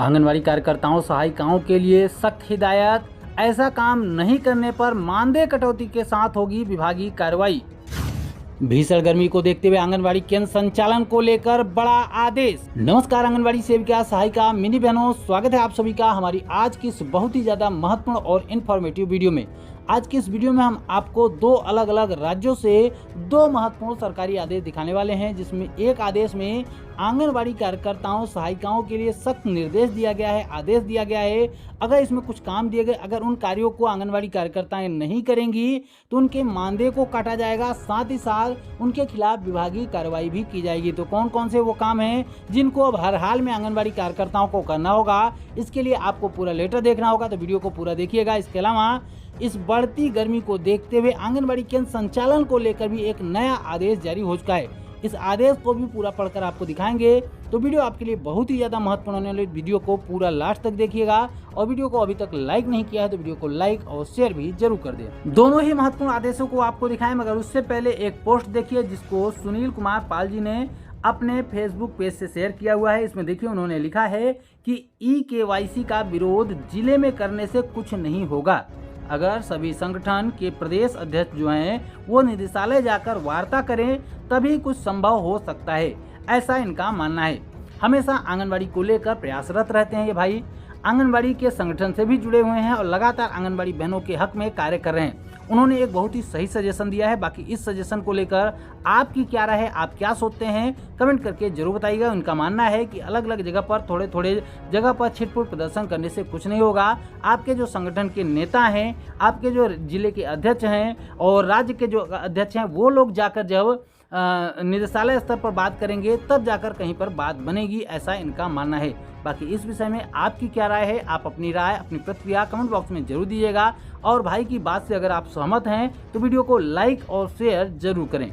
आंगनवाड़ी कार्यकर्ताओं सहायिकाओं के लिए सख्त हिदायत। ऐसा काम नहीं करने पर मानदेय कटौती के साथ होगी विभागीय कार्रवाई। भीषण गर्मी को देखते हुए आंगनवाड़ी केंद्र संचालन को लेकर बड़ा आदेश। नमस्कार आंगनवाड़ी सेविका सहायिका मिनी बहनों, स्वागत है आप सभी का हमारी आज की इस बहुत ही ज्यादा महत्वपूर्ण और इन्फॉर्मेटिव वीडियो में। आज की इस वीडियो में हम आपको दो अलग अलग राज्यों से दो महत्वपूर्ण सरकारी आदेश दिखाने वाले हैं, जिसमें एक आदेश में आंगनवाड़ी कार्यकर्ताओं सहायिकाओं के लिए सख्त निर्देश दिया गया है, आदेश दिया गया है। अगर इसमें कुछ काम दिए गए, अगर उन कार्यों को आंगनवाड़ी कार्यकर्ताएं नहीं करेंगी तो उनके मानदेय को काटा जाएगा, साथ ही साथ उनके खिलाफ विभागीय कार्रवाई भी की जाएगी। तो कौन कौन से वो काम हैं जिनको अब हर हाल में आंगनवाड़ी कार्यकर्ताओं को करना होगा, इसके लिए आपको पूरा लेटर देखना होगा, तो वीडियो को पूरा देखिएगा। इसके अलावा इस बढ़ती गर्मी को देखते हुए आंगनवाड़ी केंद्र संचालन को लेकर भी एक नया आदेश जारी हो चुका है। इस आदेश को भी पूरा पढ़कर आपको दिखाएंगे, तो वीडियो आपके लिए बहुत ही ज्यादा महत्वपूर्ण होने वाली। वीडियो को पूरा लास्ट तक देखिएगा और वीडियो को अभी तक लाइक नहीं किया है तो वीडियो को लाइक और शेयर भी जरूर कर दें। दोनों ही महत्वपूर्ण आदेशों को आपको दिखाएं, मगर उससे पहले एक पोस्ट देखिए जिसको सुनील कुमार पाल जी ने अपने फेसबुक पेज से शेयर किया हुआ है। इसमें देखिए उन्होंने लिखा है कि ई-KYC का विरोध जिले में करने से कुछ नहीं होगा। अगर सभी संगठन के प्रदेश अध्यक्ष जो हैं वो निदेशालय जाकर वार्ता करें तभी कुछ संभव हो सकता है, ऐसा इनका मानना है। हमेशा आंगनवाड़ी को लेकर प्रयासरत रहते हैं ये भाई, आंगनवाड़ी के संगठन से भी जुड़े हुए हैं और लगातार आंगनवाड़ी बहनों के हक में कार्य कर रहे हैं। उन्होंने एक बहुत ही सही सजेशन दिया है। बाकी इस सजेशन को लेकर आपकी क्या राय है, आप क्या सोचते हैं, कमेंट करके जरूर बताइएगा। उनका मानना है कि अलग अलग जगह पर थोड़े थोड़े जगह पर छिटपुट प्रदर्शन करने से कुछ नहीं होगा। आपके जो संगठन के नेता हैं, आपके जो जिले के अध्यक्ष हैं और राज्य के जो अध्यक्ष हैं, वो लोग जाकर जब निदेशालय स्तर पर बात करेंगे तब जाकर कहीं पर बात बनेगी, ऐसा इनका मानना है। बाकी इस विषय में आपकी क्या राय है, आप अपनी राय अपनी प्रतिक्रिया कमेंट बॉक्स में जरूर दीजिएगा। और भाई की बात से अगर आप सहमत हैं तो वीडियो को लाइक और शेयर जरूर करें।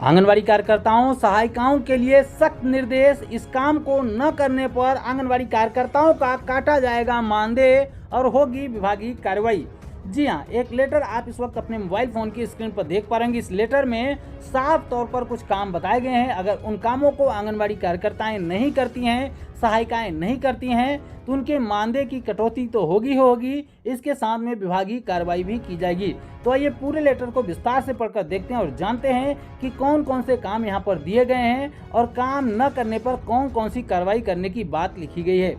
आंगनवाड़ी कार्यकर्ताओं सहायिकाओं के लिए सख्त निर्देश। इस काम को न करने पर आंगनवाड़ी कार्यकर्ताओं का काटा जाएगा मानदेय और होगी विभागीय कार्रवाई। जी हाँ, एक लेटर आप इस वक्त अपने मोबाइल फोन की स्क्रीन पर देख पा रहे हैं। इस लेटर में साफ तौर पर कुछ काम बताए गए हैं। अगर उन कामों को आंगनवाड़ी कार्यकर्ताएं नहीं करती हैं, सहायिकाएं नहीं करती हैं, तो उनके मानदेय की कटौती तो होगी, इसके साथ में विभागीय कार्रवाई भी की जाएगी। तो आइए पूरे लेटर को विस्तार से पढ़कर देखते हैं और जानते हैं कि कौन कौन से काम यहाँ पर दिए गए हैं और काम न करने पर कौन कौन सी कार्रवाई करने की बात लिखी गई है।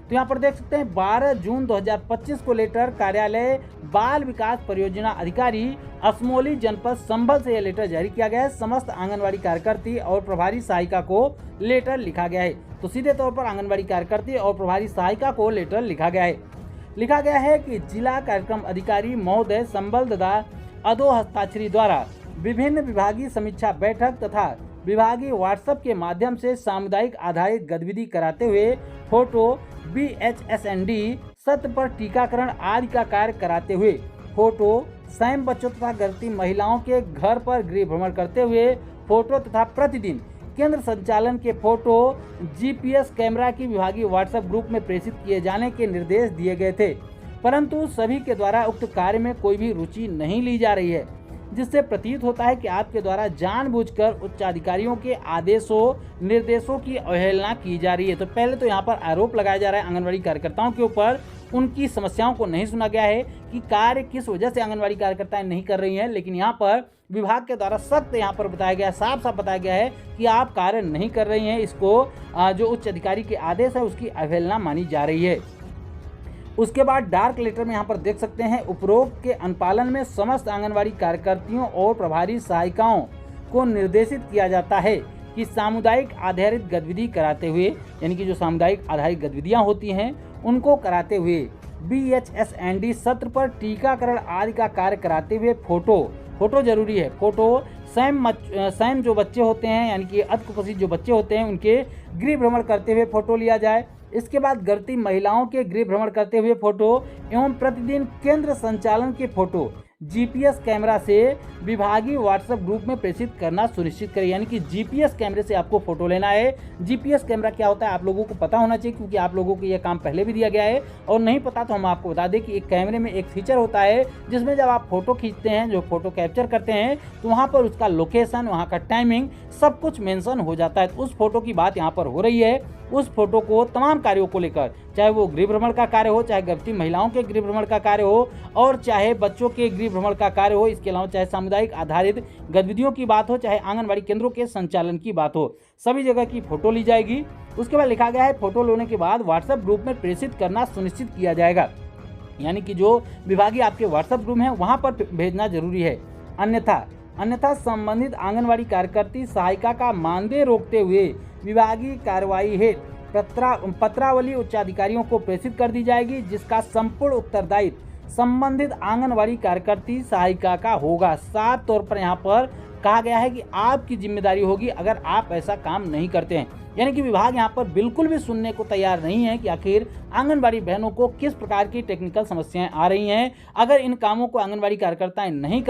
तो यहाँ पर देख सकते हैं 12 जून 2025 को लेटर कार्यालय बाल विकास परियोजना अधिकारी असमोली जनपद संभल से यह लेटर जारी किया गया है। समस्त आंगनवाड़ी कार्यकर्ती और प्रभारी सहायिका को लेटर लिखा गया है। तो सीधे तौर पर आंगनवाड़ी कार्यकर्ती और प्रभारी सहायिका को लेटर लिखा गया है कि जिला कार्यक्रम अधिकारी महोदय संबल तथा अदो हस्ताक्षरी द्वारा विभिन्न विभागीय समीक्षा बैठक तथा विभागीय व्हाट्सएप के माध्यम से सामुदायिक आधारित गतिविधि कराते हुए फोटो BHSND सत्र पर टीकाकरण आदि का कार्य कराते हुए फोटो स्वयं बच्चों तथा गर्भवती महिलाओं के घर पर गृह भ्रमण करते हुए फोटो तथा प्रतिदिन केंद्र संचालन के फोटो GPS कैमरा की विभागीय व्हाट्सएप ग्रुप में प्रेषित किए जाने के निर्देश दिए गए थे, परंतु सभी के द्वारा उक्त कार्य में कोई भी रुचि नहीं ली जा रही है, जिससे प्रतीत होता है कि आपके द्वारा जानबूझकर उच्च अधिकारियों के आदेशों निर्देशों की अवहेलना की जा रही है। तो पहले तो यहाँ पर आरोप लगाया जा रहा है आंगनवाड़ी कार्यकर्ताओं के ऊपर, उनकी समस्याओं को नहीं सुना गया है कि कार्य किस वजह से आंगनवाड़ी कार्यकर्ताएं नहीं कर रही हैं। लेकिन यहाँ पर विभाग के द्वारा सख्त यहाँ पर बताया गया, साफ साफ बताया गया है कि आप कार्य नहीं कर रही हैं। इसको जो उच्च अधिकारी के आदेश है उसकी अवहेलना मानी जा रही है। उसके बाद डार्क लेटर में यहाँ पर देख सकते हैं उपरोक्त के अनुपालन में समस्त आंगनवाड़ी कार्यकर्तियों और प्रभारी सहायिकाओं को निर्देशित किया जाता है कि सामुदायिक आधारित गतिविधि कराते हुए, यानी कि जो सामुदायिक आधारित गतिविधियां होती हैं उनको कराते हुए BHSND सत्र पर टीकाकरण आदि का कार्य कराते हुए फोटो जरूरी है। फोटो स्वयं जो बच्चे होते हैं, यानी कि अल्पपोषित जो बच्चे होते हैं, उनके गृह भ्रमण करते हुए फोटो लिया जाए। इसके बाद गर्भवती महिलाओं के गृह भ्रमण करते हुए फोटो एवं प्रतिदिन केंद्र संचालन के फोटो GPS कैमरा से विभागीय व्हाट्सएप ग्रुप में प्रेषित करना सुनिश्चित करें। यानी कि GPS कैमरे से आपको फोटो लेना है। GPS कैमरा क्या होता है आप लोगों को पता होना चाहिए, क्योंकि आप लोगों को यह काम पहले भी दिया गया है, और नहीं पता तो हम आपको बता दें कि एक कैमरे में एक फीचर होता है जिसमें जब आप फोटो खींचते हैं, जो फोटो कैप्चर करते हैं, तो वहाँ पर उसका लोकेशन, वहाँ का टाइमिंग सब कुछ मेंशन हो जाता है। तो उस फोटो की बात यहाँ पर हो रही है उस फोटो को तमाम कार्यों को लेकर, चाहे वो गृह भ्रमण का कार्य हो, चाहे गर्भवती महिलाओं के गृह भ्रमण का कार्य हो और चाहे बच्चों के गृह भ्रमण का कार्य हो, इसके अलावा चाहे सामुदायिक आधारित गतिविधियों की बात हो, चाहे आंगनबाड़ी केंद्रों के संचालन की बात हो, सभी जगह की फोटो ली जाएगी। उसके बाद लिखा गया है फोटो लेने के बाद व्हाट्सएप ग्रुप में प्रेषित करना सुनिश्चित किया जाएगा, यानी कि जो विभागीय आपके व्हाट्सएप ग्रुप हैं वहां पर भेजना जरूरी है। अन्यथा संबंधित आंगनबाड़ी कार्यकर्ती सहायिका का मानदेय रोकते हुए विभागीय कार्रवाई हेतु पत्रावली उच्चाधिकारियों को प्रेषित कर दी जाएगी, जिसका संपूर्ण उत्तरदायित्व संबंधित आंगनबाड़ी कार्यकर्ती सहायिका का होगा। साफ तौर पर यहाँ पर कहा गया है कि आपकी जिम्मेदारी होगी अगर आप ऐसा काम नहीं करते हैं, यानी कि विभाग यहाँ पर बिल्कुल भी सुनने को तैयार नहीं है कि आखिर आंगनबाड़ी बहनों को किस प्रकार की टेक्निकल समस्याएं आ रही हैं। अगर इन कामों को आंगनबाड़ी कार्यकर्ताएं नहीं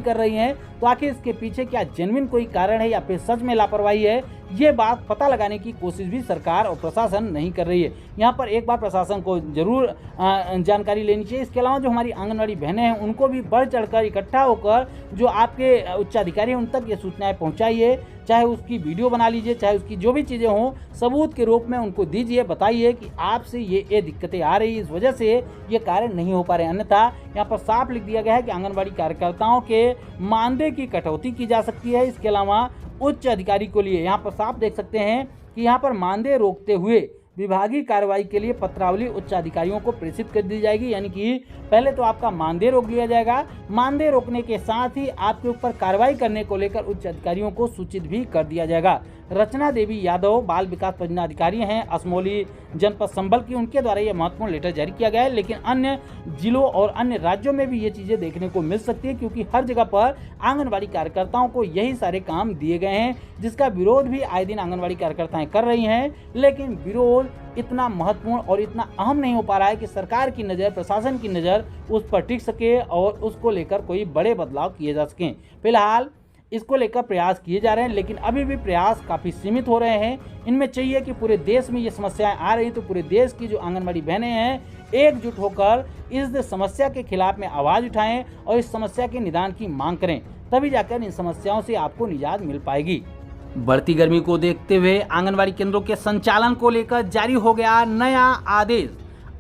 कर रही हैं तो आखिर इसके पीछे क्या जेन्युइन कोई कारण है या फिर सच में लापरवाही है, ये बात पता लगाने की कोशिश भी सरकार और प्रशासन नहीं कर रही है। यहाँ पर एक बार प्रशासन को जरूर जानकारी लेनी चाहिए। इसके अलावा जो हमारी आंगनबाड़ी बहनें हैं उनको भी बढ़ चढ़कर इकट्ठा होकर जो आपके उच्चाधिकारी हैं उन तक ये सूचनाएं पहुँचाइए, चाहे उसकी वीडियो बना लीजिए, चाहे उसकी जो भी चीज़ें हों सबूत के रूप में उनको दीजिए, बताइए कि आपसे ये दिक्कतें आ रही, इस वजह से ये कार्य नहीं हो पा रहे हैं। अन्यथा यहाँ पर साफ लिख दिया गया है कि आंगनबाड़ी कार्यकर्ताओं के मानदेय की कटौती की जा सकती है। इसके अलावा उच्च अधिकारी के लिए यहाँ पर साफ देख सकते हैं कि यहाँ पर मानदेय रोकते हुए विभागीय कार्रवाई के लिए पत्रावली उच्च अधिकारियों को प्रेषित कर दी जाएगी, यानी कि पहले तो आपका मानदेय रोक लिया जाएगा, मानदेय रोकने के साथ ही आपके ऊपर कार्रवाई करने को लेकर उच्च अधिकारियों को सूचित भी कर दिया जाएगा। रचना देवी यादव बाल विकास परियोजना अधिकारी हैं असमोली जनपद संभल की, उनके द्वारा यह महत्वपूर्ण लेटर जारी किया गया है। लेकिन अन्य जिलों और अन्य राज्यों में भी ये चीज़ें देखने को मिल सकती है, क्योंकि हर जगह पर आंगनबाड़ी कार्यकर्ताओं को यही सारे काम दिए गए हैं, जिसका विरोध भी आए दिन आंगनबाड़ी कार्यकर्ताएं कर रही हैं। लेकिन विरोध इतना महत्वपूर्ण और इतना अहम नहीं हो पा रहा है कि सरकार की नज़र, प्रशासन की नज़र उस पर टिक सके और उसको लेकर कोई बड़े बदलाव किए जा सकें। फिलहाल इसको लेकर प्रयास किए जा रहे हैं, लेकिन अभी भी प्रयास काफ़ी सीमित हो रहे हैं। इनमें चाहिए कि पूरे देश में ये समस्याएं आ रही तो पूरे देश की जो आंगनबाड़ी बहनें हैं एकजुट होकर इस समस्या के खिलाफ में आवाज़ उठाएं और इस समस्या के निदान की मांग करें, तभी जाकर इन समस्याओं से आपको निजात मिल पाएगी। बढ़ती गर्मी को देखते हुए आंगनबाड़ी केंद्रों के संचालन को लेकर जारी हो गया नया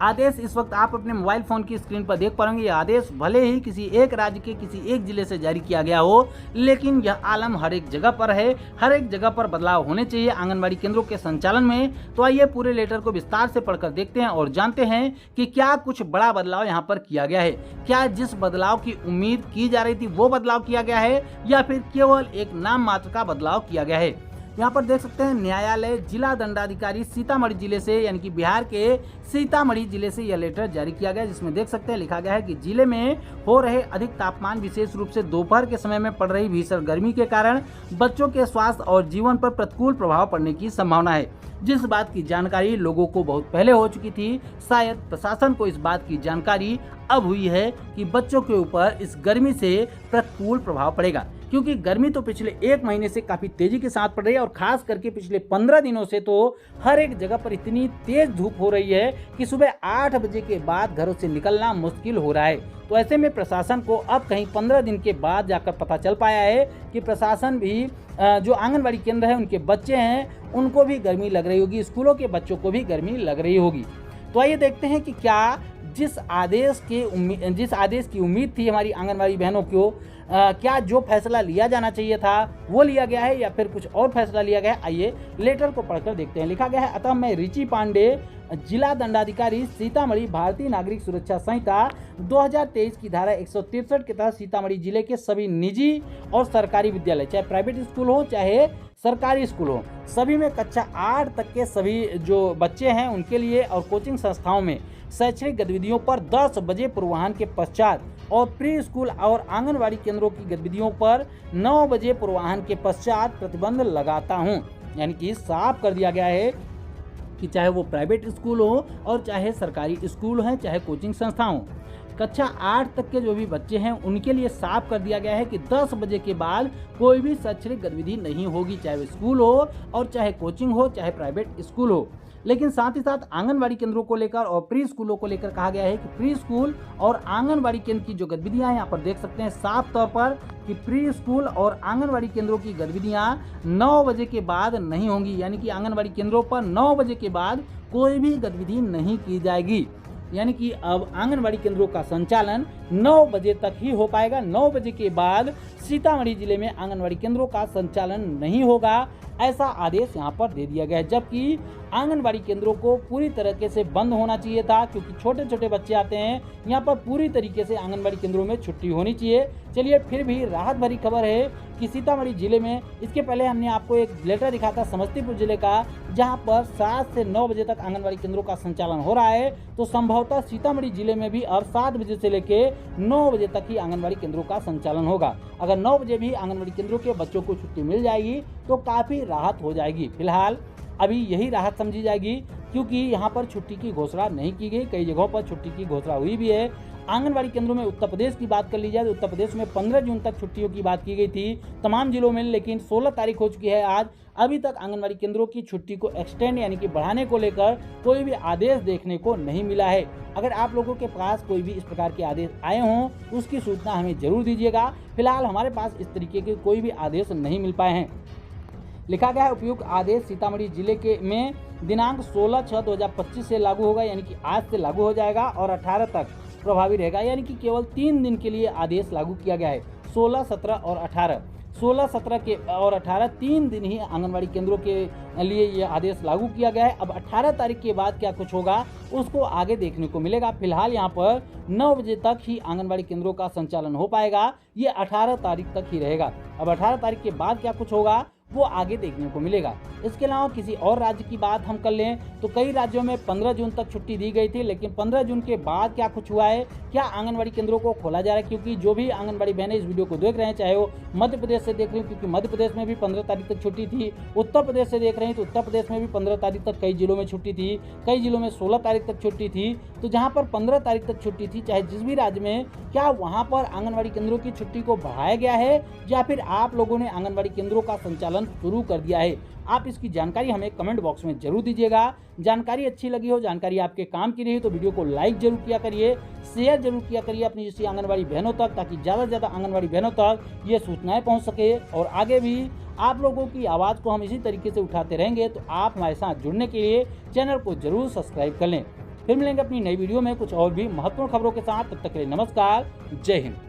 आदेश इस वक्त आप अपने मोबाइल फ़ोन की स्क्रीन पर देख पाएंगे। यह आदेश भले ही किसी एक राज्य के किसी एक जिले से जारी किया गया हो, लेकिन यह आलम हर एक जगह पर है। हर एक जगह पर बदलाव होने चाहिए आंगनबाड़ी केंद्रों के संचालन में। तो आइए पूरे लेटर को विस्तार से पढ़कर देखते हैं और जानते हैं कि क्या कुछ बड़ा बदलाव यहाँ पर किया गया है। क्या जिस बदलाव की उम्मीद की जा रही थी वो बदलाव किया गया है या फिर केवल एक नाम मात्र का बदलाव किया गया है। यहाँ पर देख सकते हैं न्यायालय जिला दंडाधिकारी सीतामढ़ी जिले से, यानी कि बिहार के सीतामढ़ी जिले से यह लेटर जारी किया गया, जिसमें देख सकते हैं लिखा गया है कि जिले में हो रहे अधिक तापमान, विशेष रूप से दोपहर के समय में पड़ रही भीषण गर्मी के कारण बच्चों के स्वास्थ्य और जीवन पर प्रतिकूल प्रभाव पड़ने की संभावना है। जिस बात की जानकारी लोगों को बहुत पहले हो चुकी थी, शायद प्रशासन को इस बात की जानकारी अब हुई है कि बच्चों के ऊपर इस गर्मी से प्रतिकूल प्रभाव पड़ेगा, क्योंकि गर्मी तो पिछले एक महीने से काफ़ी तेज़ी के साथ पड़ रही है और ख़ास करके पिछले 15 दिनों से तो हर एक जगह पर इतनी तेज़ धूप हो रही है कि सुबह 8 बजे के बाद घरों से निकलना मुश्किल हो रहा है। तो ऐसे में प्रशासन को अब कहीं 15 दिन के बाद जाकर पता चल पाया है कि प्रशासन भी जो आंगनबाड़ी केंद्र है उनके बच्चे हैं उनको भी गर्मी लग रही होगी, स्कूलों के बच्चों को भी गर्मी लग रही होगी। तो आइए देखते हैं कि क्या जिस आदेश की उम्मीद थी हमारी आंगनबाड़ी बहनों को, क्या जो फैसला लिया जाना चाहिए था वो लिया गया है या फिर कुछ और फैसला लिया गया है। आइए लेटर को पढ़कर देखते हैं। लिखा गया है, अतः मैं रिची पांडे, जिला दंडाधिकारी सीतामढ़ी, भारतीय नागरिक सुरक्षा संहिता 2023 की धारा 163 के तहत सीतामढ़ी जिले के सभी निजी और सरकारी विद्यालय, चाहे प्राइवेट स्कूल हो चाहे सरकारी स्कूल हो, सभी में कक्षा 8 तक के सभी जो बच्चे हैं उनके लिए और कोचिंग संस्थाओं में शैक्षणिक गतिविधियों पर 10 बजे पूर्वाह्न के पश्चात और प्री स्कूल और आंगनबाड़ी केंद्रों की गतिविधियों पर 9 बजे पूर्वाह्न के पश्चात प्रतिबंध लगाता हूं। यानी कि साफ कर दिया गया है कि चाहे वो प्राइवेट स्कूल हो और चाहे सरकारी स्कूल हैं, चाहे कोचिंग संस्था हो, कक्षा 8 तक के जो भी बच्चे हैं उनके लिए साफ कर दिया गया है कि 10 बजे के बाद कोई भी शैक्षणिक गतिविधि नहीं होगी, चाहे वो स्कूल हो और चाहे कोचिंग हो चाहे प्राइवेट स्कूल हो। लेकिन साथ ही साथ आंगनबाड़ी केंद्रों को लेकर और प्री स्कूलों को लेकर कहा गया है कि प्री स्कूल और आंगनबाड़ी केंद्र की जो गतिविधियां हैं, यहाँ पर देख सकते हैं साफ तौर पर कि प्री स्कूल और आंगनबाड़ी केंद्रों की गतिविधियां 9 बजे के बाद नहीं होंगी। यानी कि आंगनबाड़ी केंद्रों पर 9 बजे के बाद कोई भी गतिविधि नहीं की जाएगी। यानी कि अब आंगनबाड़ी केंद्रों का संचालन 9 बजे तक ही हो पाएगा। 9 बजे के बाद सीतामढ़ी जिले में आंगनबाड़ी केंद्रों का संचालन नहीं होगा, ऐसा आदेश यहाँ पर दे दिया गया है। जबकि आंगनबाड़ी केंद्रों को पूरी तरीके से बंद होना चाहिए था, क्योंकि छोटे छोटे बच्चे आते हैं यहाँ पर। पूरी तरीके से आंगनबाड़ी केंद्रों में छुट्टी होनी चाहिए। चलिए, फिर भी राहत भरी खबर है कि सीतामढ़ी जिले में, इसके पहले हमने आपको एक लेटर दिखा था समस्तीपुर जिले का, जहां पर 7 से 9 बजे तक आंगनबाड़ी केंद्रों का संचालन हो रहा है। तो संभवतः सीतामढ़ी जिले में भी अब 7 बजे से लेके 9 बजे तक ही आंगनबाड़ी केंद्रों का संचालन होगा। अगर 9 बजे भी आंगनबाड़ी केंद्रों के बच्चों को छुट्टी मिल जाएगी तो काफ़ी राहत हो जाएगी। फिलहाल अभी यही राहत समझी जाएगी, क्योंकि यहाँ पर छुट्टी की घोषणा नहीं की गई। कई जगहों पर छुट्टी की घोषणा हुई भी है। आंगनबाड़ी केंद्रों में उत्तर प्रदेश की बात कर ली जाए तो उत्तर प्रदेश में 15 जून तक छुट्टियों की बात की गई थी तमाम जिलों में, लेकिन 16 तारीख हो चुकी है आज। अभी तक आंगनबाड़ी केंद्रों की छुट्टी को एक्सटेंड यानी कि बढ़ाने को लेकर कोई भी आदेश देखने को नहीं मिला है। अगर आप लोगों के पास कोई भी इस प्रकार के आदेश आए हों, उसकी सूचना हमें जरूर दीजिएगा। फिलहाल हमारे पास इस तरीके के कोई भी आदेश नहीं मिल पाए हैं। लिखा गया है, उपयुक्त आदेश सीतामढ़ी जिले के में दिनांक 16/6/2025 से लागू होगा, यानी कि आज से लागू हो जाएगा और 18 तक प्रभावी रहेगा। यानी कि केवल 3 दिन के लिए आदेश लागू किया गया है। 16, 17 और 18, 16, 17 के और 18 3 दिन ही आंगनबाड़ी केंद्रों के लिए ये आदेश लागू किया गया है। अब 18 तारीख के बाद क्या कुछ होगा उसको आगे देखने को मिलेगा। फिलहाल यहाँ पर 9 बजे तक ही आंगनबाड़ी केंद्रों का संचालन हो पाएगा। ये 18 तारीख तक ही रहेगा। अब 18 तारीख के बाद क्या कुछ होगा वो आगे देखने को मिलेगा। इसके अलावा किसी और राज्य की बात हम कर लें तो कई राज्यों में 15 जून तक छुट्टी दी गई थी, लेकिन 15 जून के बाद क्या कुछ हुआ है, क्या आंगनबाड़ी केंद्रों को खोला जा रहा है? क्योंकि जो भी आंगनबाड़ी बहनें इस वीडियो को देख रहे हैं, चाहे वो मध्य प्रदेश से देख रहे हैं, क्योंकि मध्य प्रदेश में भी 15 तारीख तक छुट्टी थी, उत्तर प्रदेश से देख रहे हैं तो उत्तर प्रदेश में भी 15 तारीख तक कई जिलों में छुट्टी थी, कई जिलों में 16 तारीख तक छुट्टी थी। तो जहाँ पर 15 तारीख तक छुट्टी थी, चाहे जिस भी राज्य में, क्या वहाँ पर आंगनबाड़ी केंद्रों की छुट्टी को बढ़ाया गया है या फिर आप लोगों ने आंगनबाड़ी केंद्रों का संचालन शुरू कर दिया है? आप इसकी जानकारी हमें कमेंट बॉक्स में जरूर दीजिएगा। जानकारी अच्छी लगी हो, जानकारी आपके काम की रही हो तो वीडियो को लाइक जरूर किया करिए, शेयर जरूर किया करिए अपनी जैसी आंगनबाड़ी बहनों तक, ताकि ज़्यादा से ज़्यादा आंगनबाड़ी बहनों तक ये सूचनाएं पहुंच सके। और आगे भी आप लोगों की आवाज़ को हम इसी तरीके से उठाते रहेंगे। तो आप हमारे साथ जुड़ने के लिए चैनल को जरूर सब्सक्राइब कर लें। फिर मिलेंगे अपनी नई वीडियो में कुछ और भी महत्वपूर्ण खबरों के साथ। तब तक के लिए नमस्कार, जय हिंद।